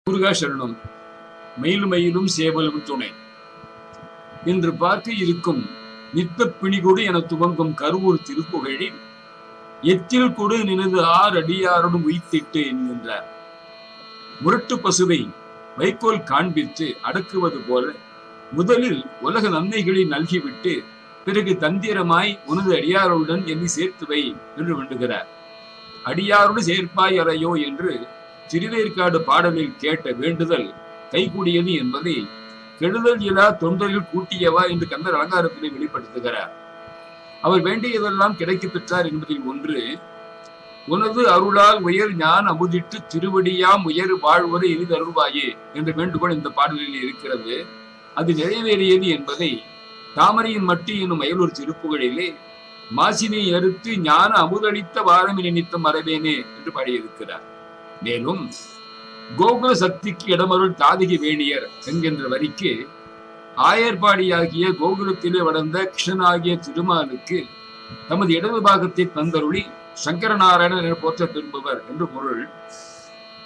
முருகா சரணம். மயிலும் மயிலும் சேவலும் துணை. இன்று பார்க்க இருக்கும் நித்த பிணிகொடு என துவங்கும் கருவூர் திருப்புகழில் எத்தில் கொடு நினது அடியாரோடும் உய்த்திட்டு என்கின்றார். முரட்டு பசுவை வைக்கோல் காண்பித்து அடக்குவது போல முதலில் உலக நன்மைகளை நல்கிவிட்டு பிறகு தந்திரமாய் உனது அடியாருடன் என்னை சேர்த்துவை என்று வேண்டுகிறார். அடியாரோடு சேர்ப்பாய் அறையோ என்று திருவேற்காடு பாடலில் கேட்ட வேண்டுதல் கைகூடியது என்பதை கெடுதல் இலா தொண்டரில் கூட்டியவா என்று கந்தர் அலங்காரத்திலே வெளிப்படுத்துகிறார். அவர் வேண்டியதெல்லாம் கிடைக்கப் பெற்றார் என்பதில் ஒன்று, உனது அருளால் உயர் ஞான அமுதிட்டு திருவடியாம் உயர் வாழ்வரை எளிதருள்வாயே என்ற வேண்டுகோள் இந்த பாடலில் இருக்கிறது. அது நிறைவேறியது என்பதை தாமரையின் மட்டி என்னும் அயலூர் திருப்புகளிலே மாசினை அறுத்து ஞான அமுதளித்த வாரமி நினைத்த மறவேனே என்று பாடியிருக்கிறார். மேலும் கோகுல சக்திக்கு இடமருள் தாதிகி வேணியர் என்கின்ற வரிக்கு ஆயர்பாடியாகிய கோகுலத்திலே வளர்ந்த கிருஷ்ணனாகிய திருமாலுக்கு தமது இடது பாகத்தை தந்தருளி சங்கரநாராயணன் என போற்ற திரும்புவர் என்று பொருள்.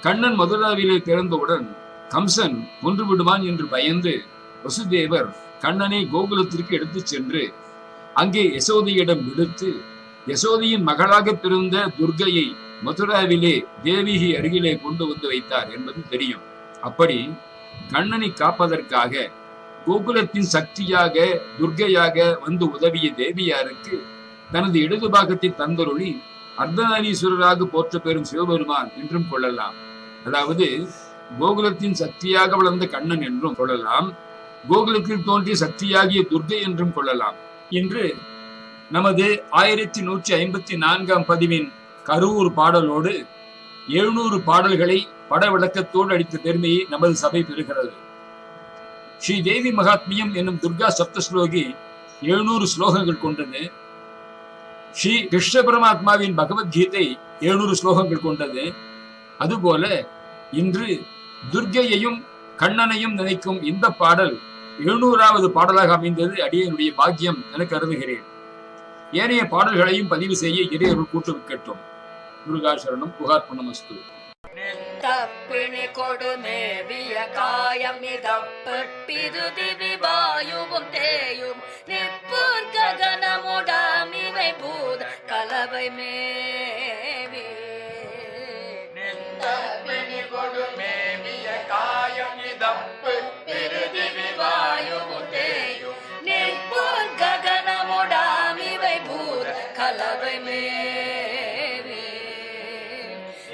கண்ணன் மதுராவிலே பிறந்தவுடன் கம்சன் கொன்று விடுவான் என்று பயந்து வசுதேவர் கண்ணனை கோகுலத்திற்கு எடுத்துச் சென்று அங்கே யசோதையிடம் விடுத்து யசோதையின் மகளாக பிறந்த துர்கையை மதுராவிலே தேவிகி அருகிலே கொண்டு வந்து வைத்தார் என்பது தெரியும். அப்படி கண்ணனை காப்பதற்காக கோகுலத்தின் சக்தியாக துர்கையாக வந்து உதவிய தேவியாருக்கு தனது இடது பாகத்தை தந்தருளி அர்த்தநாரீஸ்வரராக போற்ற பெறும் சிவபெருமான் என்றும் கொள்ளலாம். அதாவது கோகுலத்தின் சக்தியாக வளர்ந்த கண்ணன் என்றும் கொள்ளலாம், கோகுலத்தில் தோன்றிய சக்தியாகிய துர்கை என்றும் கொள்ளலாம். இன்று நமது 1154ஆம் பதிவின் கருவூர் பாடலோடு 700 பாடல்களை பட விளக்கத்தோடு அளித்த பெருமையை நமது சபை பெறுகிறது. ஸ்ரீ தேவி மகாத்மியம் என்னும் துர்கா சப்தஸ்லோகி 700 ஸ்லோகங்கள் கொண்டது. ஸ்ரீ கிருஷ்ண பரமாத்மாவின் பகவத்கீதை 700 ஸ்லோகங்கள் கொண்டது. அதுபோல இன்று துர்கையையும் கண்ணனையும் நினைக்கும் இந்த பாடல் 700வது பாடலாக அமைந்தது அடியனுடைய பாக்கியம் என கருதுகிறேன். ஏனைய பாடல்களையும் பதிவு செய்ய இறையருள் கூட்டு வைக்கட்டும். முருகாசரணம். புகார்ப்பணமஸ்து. தப்பிணி கொடுமேவிய காயம் இதப்பு பிருதிவி வாயுவும் தேயும் நிற்பூர் ககனமுடாமிவை பூத கலவை மேவி. தப்பிணி கொடுமேவிய காயம் இதப்பு பிருதிவி வாயுவும் தேயும் நிற்பூர் ககனமுடாமிவை பூத கலவை மேவி.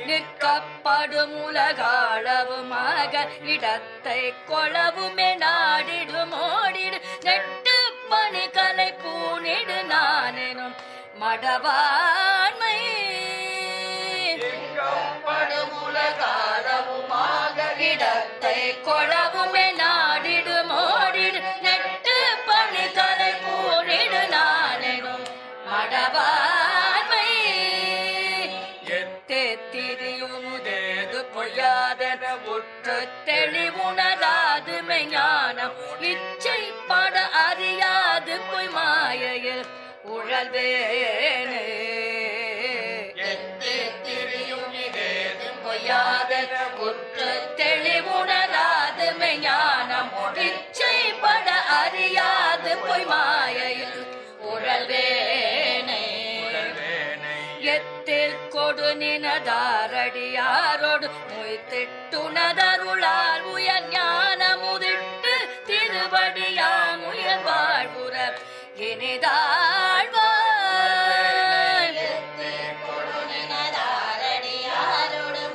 நிற்கப்படும் உலகளவுமாக இடத்தை கொளவுமே நாடிடும் ஓடிடு நெட்டு பணி கலை பூனிடு நானெனும் மடவாண்மை. உலகளவுமாக இடத்தை கொளவுமே நாடிடும் ஓடிடு நெட்டு பணி கலை பூனிடு நானெனும் மடவாண்மை. திரியுமுதேது பொய்யாதன உற்று தெளிவுணராது மெஞ்ஞானம் இச்சை பட அறியாது பொய் மாயையில் உழல்வேனே. பொய்யாதன உற்று தெளிவுணராது மெஞ்ஞானம் இச்சை பட அறியாது பொய் மாயையில் உழல்வேனே. எத்தில் கொடு நினதாரடியாரோடு மொய்த்திட்டுணதருளால் உயர் ஞான முதிட்டு திருவடியாம் உயர் வாழ்வுற இனிதாழ்வாய்.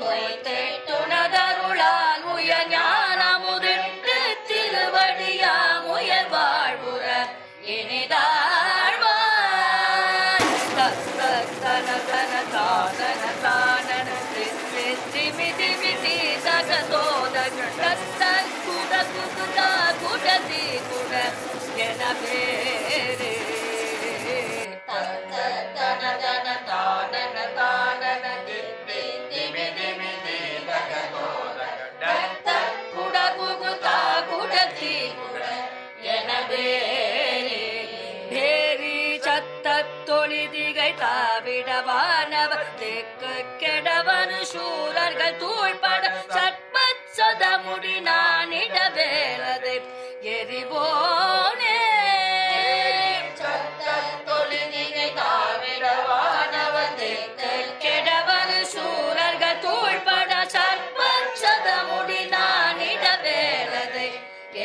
மொய்த்திட்டுணதருளால் உயர் ஞான முதிட்டு திருவடியாம் உயர் வாழ்வுற இனிதாழ்வாய். தொழிதிகை தாவிடவானவர் தெற்கு கெடவனு சூரர்கள் தூள்பட சற்பத் சதா சதமுடி நானிட வேலது எரிவோனே கெடவரு சூரர்கள் தூள்பட சர்ப்பம் சதமுடி நானிட வேலது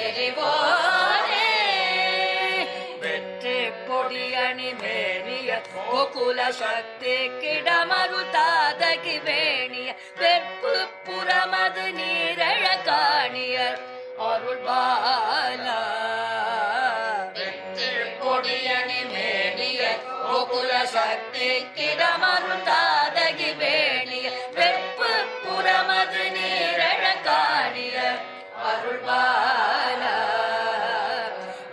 எரிவோனே வெற்றி பொடியணி மேனிய கோகுல சக்தி கிடமரு தாதகி வேணிய வெற்பு புறமது நீரழ காணியர் அருள் பாலா வெற்றி பொடியணி மேனிய கோகுல சக்தி கிடமரு தாதகி வேணிய வெற்பு புறமது நீரழ காணியர் அருள் பாலா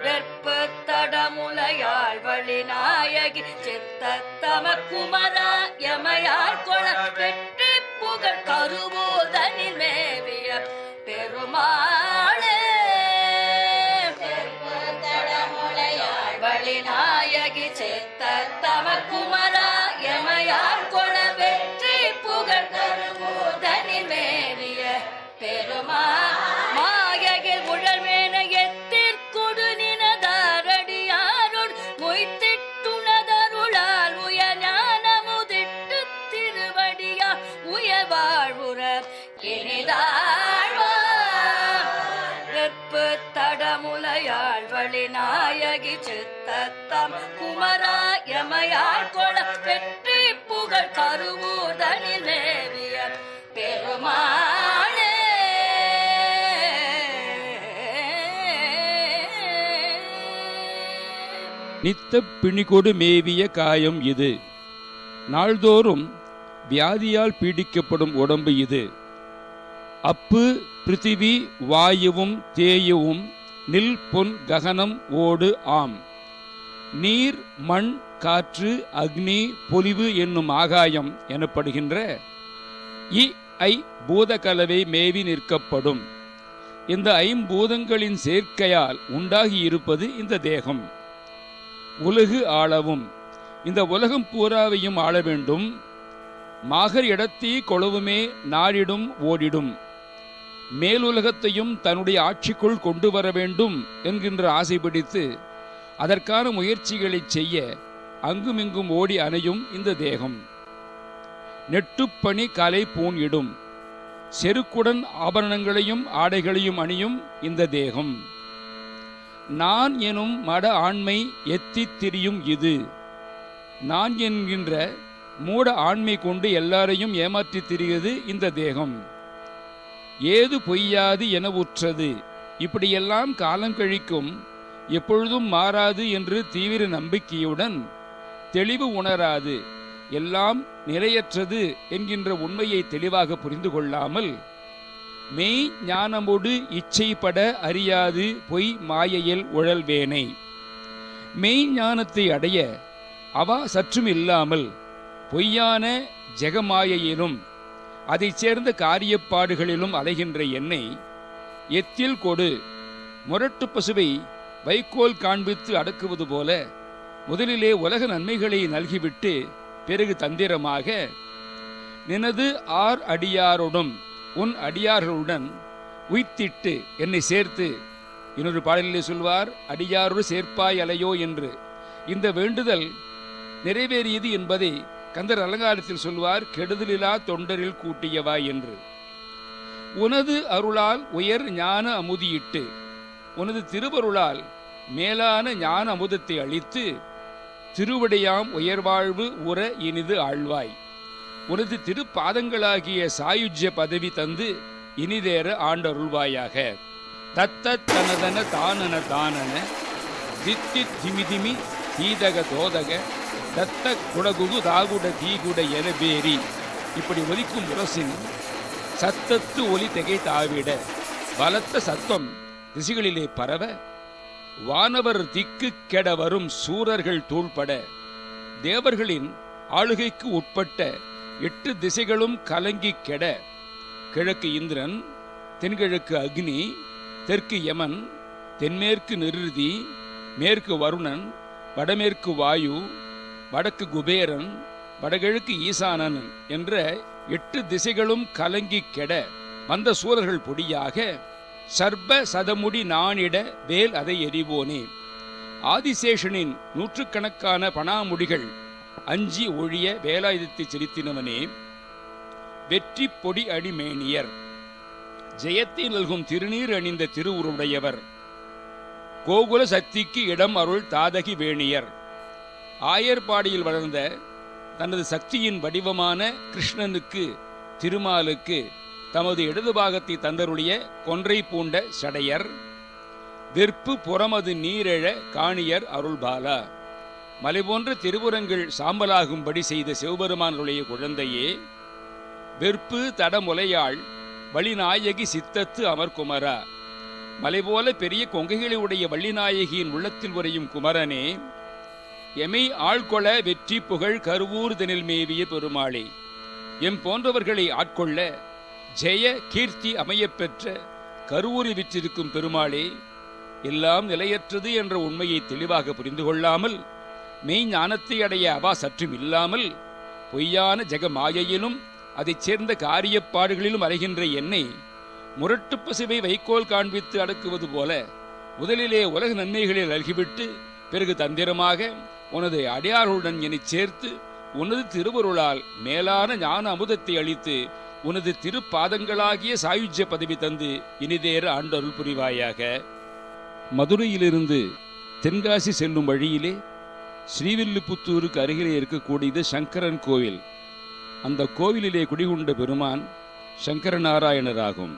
வெற்பு தடமுலையாள் வழி நாயகி சித்தத்தம குமரா யமையாள் கொள வெற்றி புகழ் கருவோதனில் மேவிய பெருமாளே வெற்பு தடமுலையாள் வழி நாயகி சித்தத்தம குமரா யமையாள் கொள வெற்றி புகழ் கருவோதனில் மேவிய பெருமாள் மாயகில் உழல் மேன எத்திற்கொடு நினதாரடியாரோடு மொய்த்திட்டுணதருளால் உய ஞானமுதிட்டு திருவடியா உய வாழ்வுற இனிதாழ்வா வெற்பு தடமுலையாள் வழி நாயகி சித்தத்தம் குமரா யமையாள் கொள வெற்றி புகழ் கருவூதனில் மேவிய பெருமாளே நித்தப் பிணிகொடு மேவிய காயம் இது. நாள்தோறும் வியாதியால் பீடிக்கப்படும் உடம்பு இது. அப்பு பிருத்திவி வாயுவும் தேயுவும் நில் பொன் ககனம் ஓடு ஆம். நீர் மண் காற்று அக்னி பொலிவு என்னும் ஆகாயம் எனப்படுகின்ற பூதகலவை மேவி நிற்கப்படும். இந்த ஐம்பூதங்களின் சேர்க்கையால் உண்டாகி இருப்பது இந்த தேகம். உலகு ஆளவும், இந்த உலகம் பூராவையும் ஆள வேண்டும். மாகர் இடத்தே கொளவுமே நாடிடும் ஓடிடும். மேலுலகத்தையும் தன்னுடைய ஆட்சிக்குள் கொண்டு வர வேண்டும் என்கின்ற ஆசை பிடித்து அதற்கான முயற்சிகளை செய்ய அங்குமிங்கும் ஓடி அணையும் இந்த தேகம். நெட்டுப்பணி கலை பூன் இடும். செருக்குடன் ஆபரணங்களையும் ஆடைகளையும் அணியும் இந்த தேகம். நான் எனும் மட ஆண்மை எத்தித் திரியும் இது. நான் என்கின்ற மூட ஆண்மை கொண்டு எல்லாரையும் ஏமாற்றித் திரிகிறது இந்த தேகம். ஏது பொய்யாது என உற்றது. இப்படியெல்லாம் காலம் கழிக்கும், எப்பொழுதும் மாறாது என்று தீவிர நம்பிக்கையுடன் தெளிவு உணராது எல்லாம் நிலையற்றது என்கின்ற உண்மையை தெளிவாக புரிந்து கொள்ளாமல் மெய் ஞானமோடு இச்சைப்பட அறியாது பொய் மாயையில் உழல்வேனை. மெய் ஞானத்தை அடைய அவா சற்றும் இல்லாமல் பொய்யான ஜெகமாயையிலும் அதை சேர்ந்த காரியப்பாடுகளிலும் அலைகின்ற என்னை எத்தில் கொடு. முரட்டு பசுவை வைக்கோல் காண்பித்து அடக்குவது போல முதலிலே உலக நன்மைகளை நல்கிவிட்டு பிறகு தந்திரமாக நினது ஆர் அடியாரோடும் உன் அடியார்களுடன் உய்த்திட்டு என்னை சேர்த்து, இன்னொரு பாடலிலே சொல்வார், அடியாரோடு சேர்ப்பாய் அலையோ என்று. இந்த வேண்டுதல் நிறைவேறியது என்பதை கந்தர் அலங்காரத்தில் சொல்வார், கெடுதலிலா தொண்டரில் கூட்டியவாய் என்று. உனது அருளால் உயர் ஞான அமுதியிட்டு, உனது திருவருளால் மேலான ஞான அமுதத்தை அளித்து திருவடியாம் உயர்வாழ்வு உற இனிது ஆழ்வாய். உனது திருப்பாதங்களாகிய சாயுஜ்ய பதவி தந்து இனிதேற ஆண்டருள்வாயாக. தத்த தனதன தானன தானன தித்தி திமிதிமி தீதக தோதக தத்த குடகுகு தாகுட தீகுட என பேரி. இப்படி ஒலிக்கும் முரசின் சத்தத்து ஒலி திகை தாவிட பலத்த சத்தம் திசைகளிலே பரவ வானவர் திக்கு கெட வரும் சூரர்கள் தூள்பட தேவர்களின் ஆளுகைக்கு உட்பட்ட 8 திசைகளும் கலங்கி கெட, கிழக்கு இந்திரன், தென்கிழக்கு அக்னி, தெற்கு யமன், தென்மேற்கு நிருதி, மேற்கு வருணன், வடமேற்கு வாயு, வடக்கு குபேரன், வடகிழக்கு ஈசானன் என்ற 8 திசைகளும் கலங்கி கெட வந்த சூரர்கள் பொடியாக சர்ப சதமுடி நானிட வேல் அதை எறிவோனே. ஆதிசேஷனின் நூற்றுக்கணக்கான பணாமுடிகள் அஞ்சி ஒழிய வேலாயுதத்தை செலுத்தினவனே. வெற்றி பொடி அடிமேனியர், ஜெயத்தை நல்கும் திருநீர் அணிந்த திருவுருடையவர், கோகுல சக்திக்கு இடம் அருள் தாதகி வேணியர். ஆயர்பாடியில் வளர்ந்த தனது சக்தியின் வடிவமான கிருஷ்ணனுக்கு, திருமாலுக்கு தமது இடது பாகத்தை தந்தருடைய கொன்றை பூண்ட சடையர். வெற்பு புறமது நீரெழ காணியர் அருள்பாலா. மலை போன்ற திருபுறங்கள் சாம்பலாகும்படி செய்த சிவபெருமானுடைய குழந்தையே. வெற்பு தடமுலையாள் வள்ளிநாயகி சித்தத்து அமர்குமரா. மலை போல பெரிய கொங்கைகளை உடைய வள்ளிநாயகியின் உள்ளத்தில் உறையும் குமரனே. எமை ஆள்கொள வெற்றி புகழ் கருவூர் தனில் மேவிய பெருமாளே. எம் போன்றவர்களை ஆட்கொள்ள ஜெய கீர்த்தி அமையப்பெற்ற கருவூரில் விற்றிருக்கும் பெருமாளே. எல்லாம் நிலையற்றது என்ற உண்மையை தெளிவாக புரிந்து கொள்ளாமல், மெய்ஞானத்தை அடைய அவா சற்றும் இல்லாமல், பொய்யான ஜெகமாயையிலும் அதைச் சேர்ந்த காரியப்பாடுகளிலும் அலைகின்ற என்னை முரட்டு பசுவை வைக்கோல் காண்பித்து அடக்குவது போல முதலிலே உலக நன்மைகளில் அல்கிவிட்டு பிறகு தந்திரமாக உனது அடியார்களுடன் என்னைச் சேர்த்து உனது திருவருளால் மேலான ஞான அமுதத்தை அளித்து உனது திருப்பாதங்களாகிய சாயுஜ்ய பதவி தந்து இனிதேற ஆண்டருள் புரிவாயாக. மதுரையிலிருந்து தென்காசி செல்லும் வழியிலே ஸ்ரீவில்லிபுத்தூருக்கு அருகிலே இருக்கக்கூடியது சங்கரன் கோவில். அந்த கோவிலிலே குடிகொண்ட பெருமான் சங்கரநாராயணராகும்.